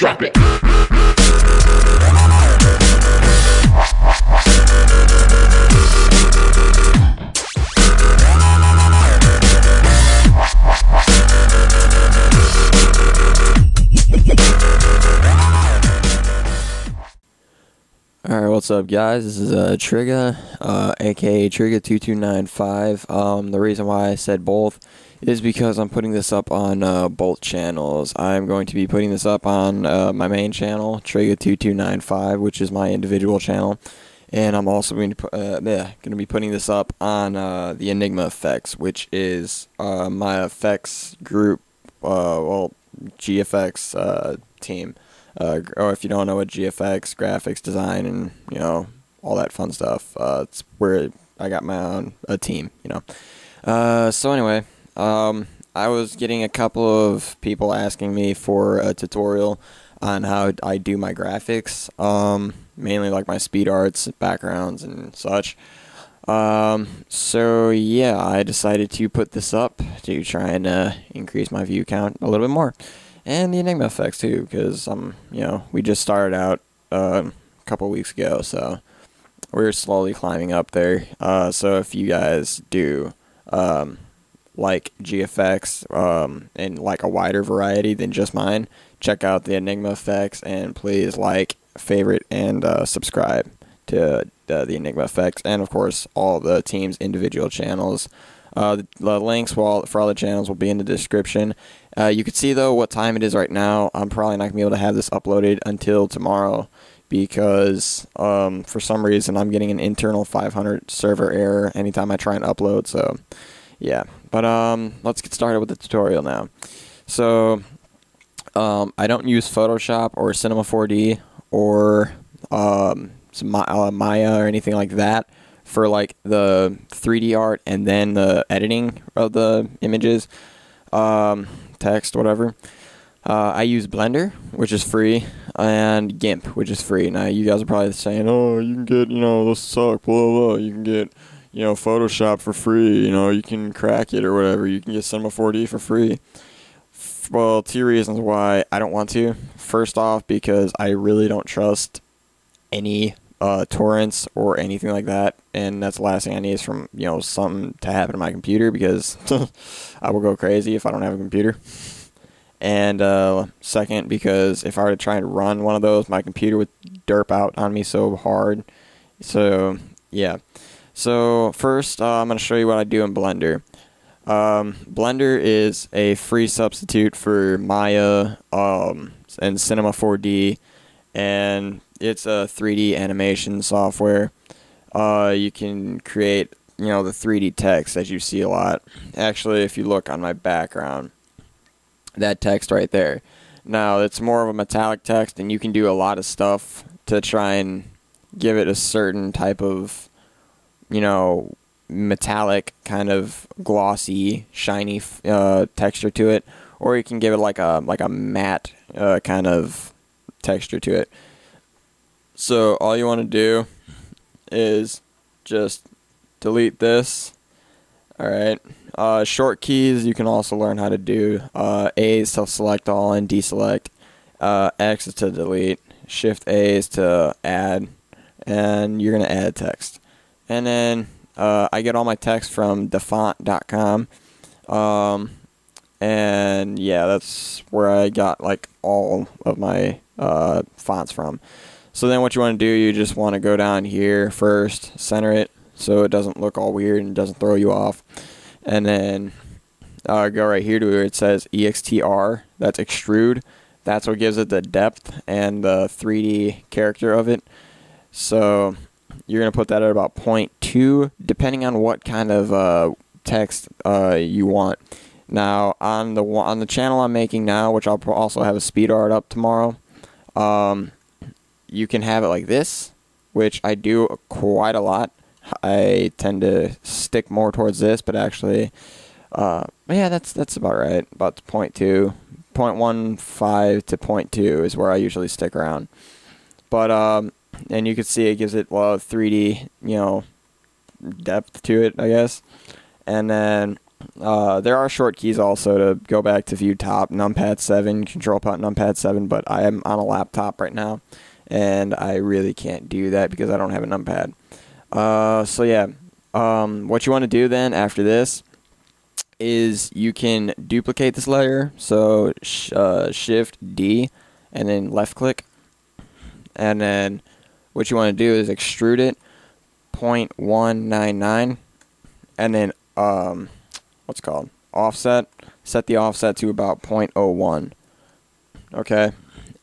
Drop it. Alright, what's up guys? This is Trigga, aka Trigga2295. The reason why I said both is because I'm putting this up on both channels. I'm going to be putting this up on my main channel, Trigga2295, which is my individual channel. And I'm also going to be putting this up on the Enigma Effects, which is my effects group, GFX team. Or if you don't know what GFX, graphics design, and all that fun stuff, it's where I got my own team. So anyway, I was getting a couple of people asking me for a tutorial on how I do my graphics, mainly like my speed arts, backgrounds, and such. So yeah, I decided to put this up to try and increase my view count a little bit more. And the Enigma Effects too, because we just started out a couple weeks ago, so we're slowly climbing up there. So if you guys do like GFX and like a wider variety than just mine, check out the Enigma Effects, and please like, favorite, and subscribe to the Enigma Effects, and of course all the team's individual channels. The links for all the channels will be in the description. You can see though what time it is right now. I'm probably not going to be able to have this uploaded until tomorrow because for some reason I'm getting an internal 500 server error anytime I try and upload. So yeah, but let's get started with the tutorial now. So I don't use Photoshop or Cinema 4D or Maya or anything like that for like the 3D art and then the editing of the images, text, whatever. I use Blender, which is free, and GIMP, which is free. Now you guys are probably saying, oh, you can get, those suck, blah, blah. You can get, Photoshop for free, you can crack it or whatever. You can get Cinema 4D for free. Well, two reasons why I don't want to. First off, because I really don't trust any torrents or anything like that, and that's the last thing I need is from something to happen to my computer, because I will go crazy if I don't have a computer. And second, because if I were to try and run one of those, my computer would derp out on me so hard. So yeah, so first I'm going to show you what I do in Blender. Blender is a free substitute for Maya and Cinema 4D, and it's a 3D animation software. You can create, the 3D text that you see a lot. Actually, if you look on my background, that text right there. Now, it's more of a metallic text, and you can do a lot of stuff to try and give it a certain type of, metallic, kind of glossy, shiny texture to it. Or you can give it like a matte kind of texture to it. So all you want to do is just delete this. Alright. Short keys you can also learn how to do. A is to select all and deselect. X is to delete. Shift A is to add. And you're going to add text. And then I get all my text from defont.com. And yeah, that's where I got like all of my fonts from. So then what you want to do, you just want to go down here first, center it so it doesn't look all weird and doesn't throw you off. And then go right here to where it says EXTR, that's extrude. That's what gives it the depth and the 3D character of it. So you're going to put that at about 0.2, depending on what kind of text you want. Now, on the channel I'm making now, which I'll also have a speed art up tomorrow, you can have it like this, which I do quite a lot. I tend to stick more towards this, but actually, yeah, that's about right. About 0.2, 0.15 to 0.2 is where I usually stick around. But and you can see it gives it 3D, depth to it, I guess. And then There are short keys also to go back to view top, numpad 7, control numpad 7, but I am on a laptop right now, and I really can't do that because I don't have a numpad. So yeah, what you want to do then after this is you can duplicate this layer, so shift D and then left click, and then what you want to do is extrude it 0.199, and then what's it called, offset, set the offset to about 0.01. Okay,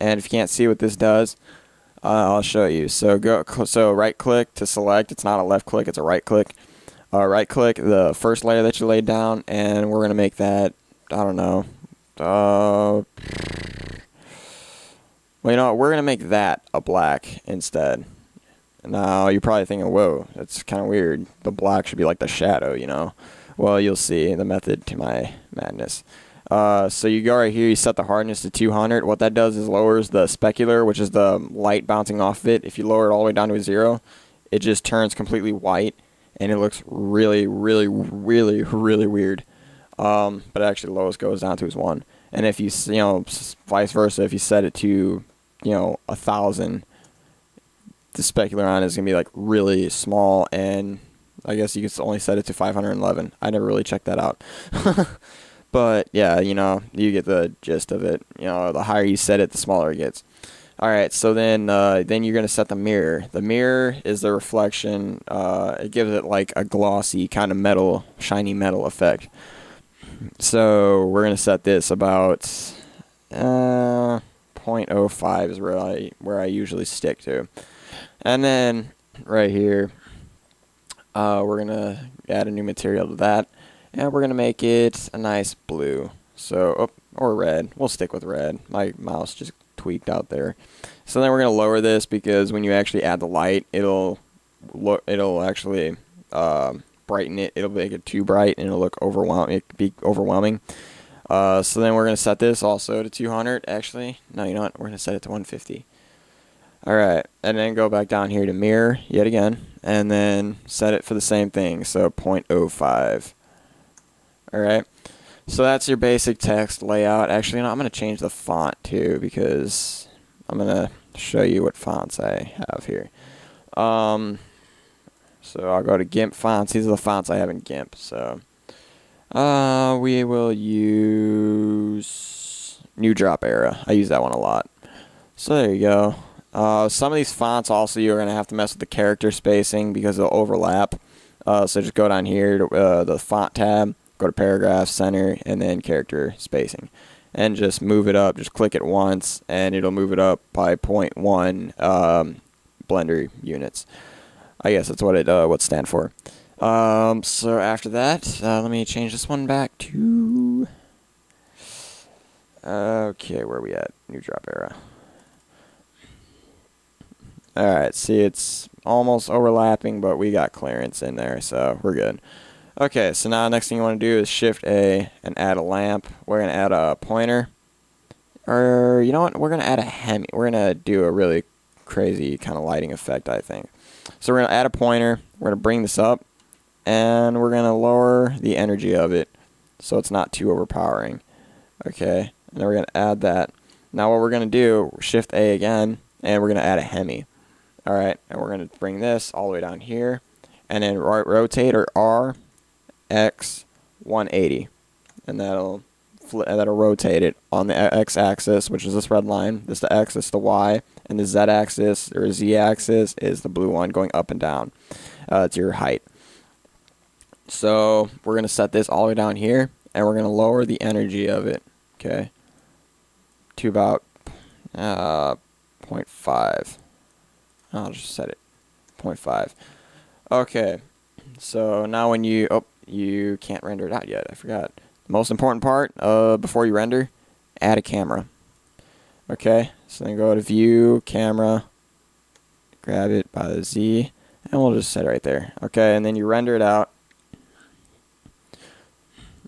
and if you can't see what this does, I'll show you. So right click to select. It's not a left click, it's a right click. Right click the first layer that you laid down, and we're gonna make that, I don't know, well, you know what, we're gonna make that a black instead. Now you're probably thinking, whoa, that's kind of weird, the black should be like the shadow, you know. Well, you'll see the method to my madness. So you go right here, you set the hardness to 200. What that does is lowers the specular, which is the light bouncing off of it. If you lower it all the way down to a 0, it just turns completely white, and it looks really, really, really, really weird. But actually the lowest goes down to is 1. And if you know, vice versa, if you set it to, 1,000, the specular on it is going to be like really small, and I guess you can only set it to 511. I never really checked that out. But yeah, you get the gist of it. The higher you set it, the smaller it gets. Alright, so then you're going to set the mirror. The mirror is the reflection. It gives it like a glossy kind of metal, shiny metal effect. So we're going to set this about 0.05 is where I usually stick to. And then right here, we're going to add a new material to that. And we're going to make it a nice blue. So, or red. We'll stick with red. My mouse just tweaked out there. So then we're going to lower this because when you actually add the light, it'll actually brighten it. It'll make it too bright and it'll look overwhelming. It could be overwhelming. So then we're going to set this also to 200. Actually, no, you know what? We're going to set it to 150. Alright, and then go back down here to mirror yet again, and then set it for the same thing, so 0.05. Alright, so that's your basic text layout. Actually, I'm going to change the font too, because I'm going to show you what fonts I have here. So I'll go to GIMP fonts. These are the fonts I have in GIMP, so we will use New Drop Era. I use that one a lot. So there you go. Some of these fonts also you're going to have to mess with the character spacing because they'll overlap. So just go down here to the font tab, go to paragraph, center, and then character spacing. And just move it up. Just click it once, and it'll move it up by 0.1 Blender units. I guess that's what it would stand for. So after that, let me change this one back to... Okay, where are we at? New Drop Era. Alright, see, it's almost overlapping, but we got clearance in there, so we're good. Okay, so now next thing you want to do is Shift A and add a lamp. We're going to add a pointer. Or, you know what? We're going to add a Hemi. We're going to do a really crazy kind of lighting effect, I think. So we're going to add a pointer. We're going to bring this up. And we're going to lower the energy of it so it's not too overpowering. Okay, and then we're going to add that. Now what we're going to do, Shift A again, and we're going to add a Hemi. Alright, and we're going to bring this all the way down here, and then rotate or R, X, 180. And that'll rotate it on the X-axis, which is this red line. This is the X, this is the Y, and the Z-axis, or Z-axis, is the blue one going up and down. It's your height. So we're going to set this all the way down here, and we're going to lower the energy of it, okay, to about 0.5. I'll just set it 0.5. Okay, so now when you can't render it out yet. I forgot. The most important part before you render, add a camera. Okay, so then go to View, Camera, grab it by the Z, and we'll just set it right there. Okay, and then you render it out.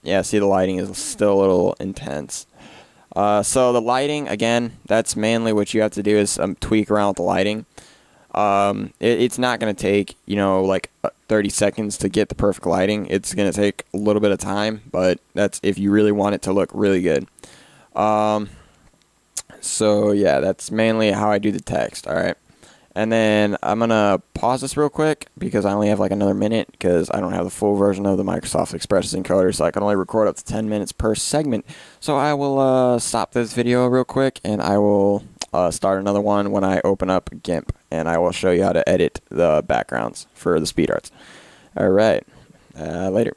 Yeah, see, the lighting is still a little intense. So the lighting, again, that's mainly what you have to do is tweak around with the lighting. It's not going to take, like 30 seconds to get the perfect lighting. It's going to take a little bit of time, but that's if you really want it to look really good. So yeah, that's mainly how I do the text. All right. And then I'm going to pause this real quick because I only have like another minute because I don't have the full version of the Microsoft Express encoder, so I can only record up to 10 minutes per segment. So I will stop this video real quick, and I will start another one when I open up GIMP, and I will show you how to edit the backgrounds for the speed arts. All right. Later.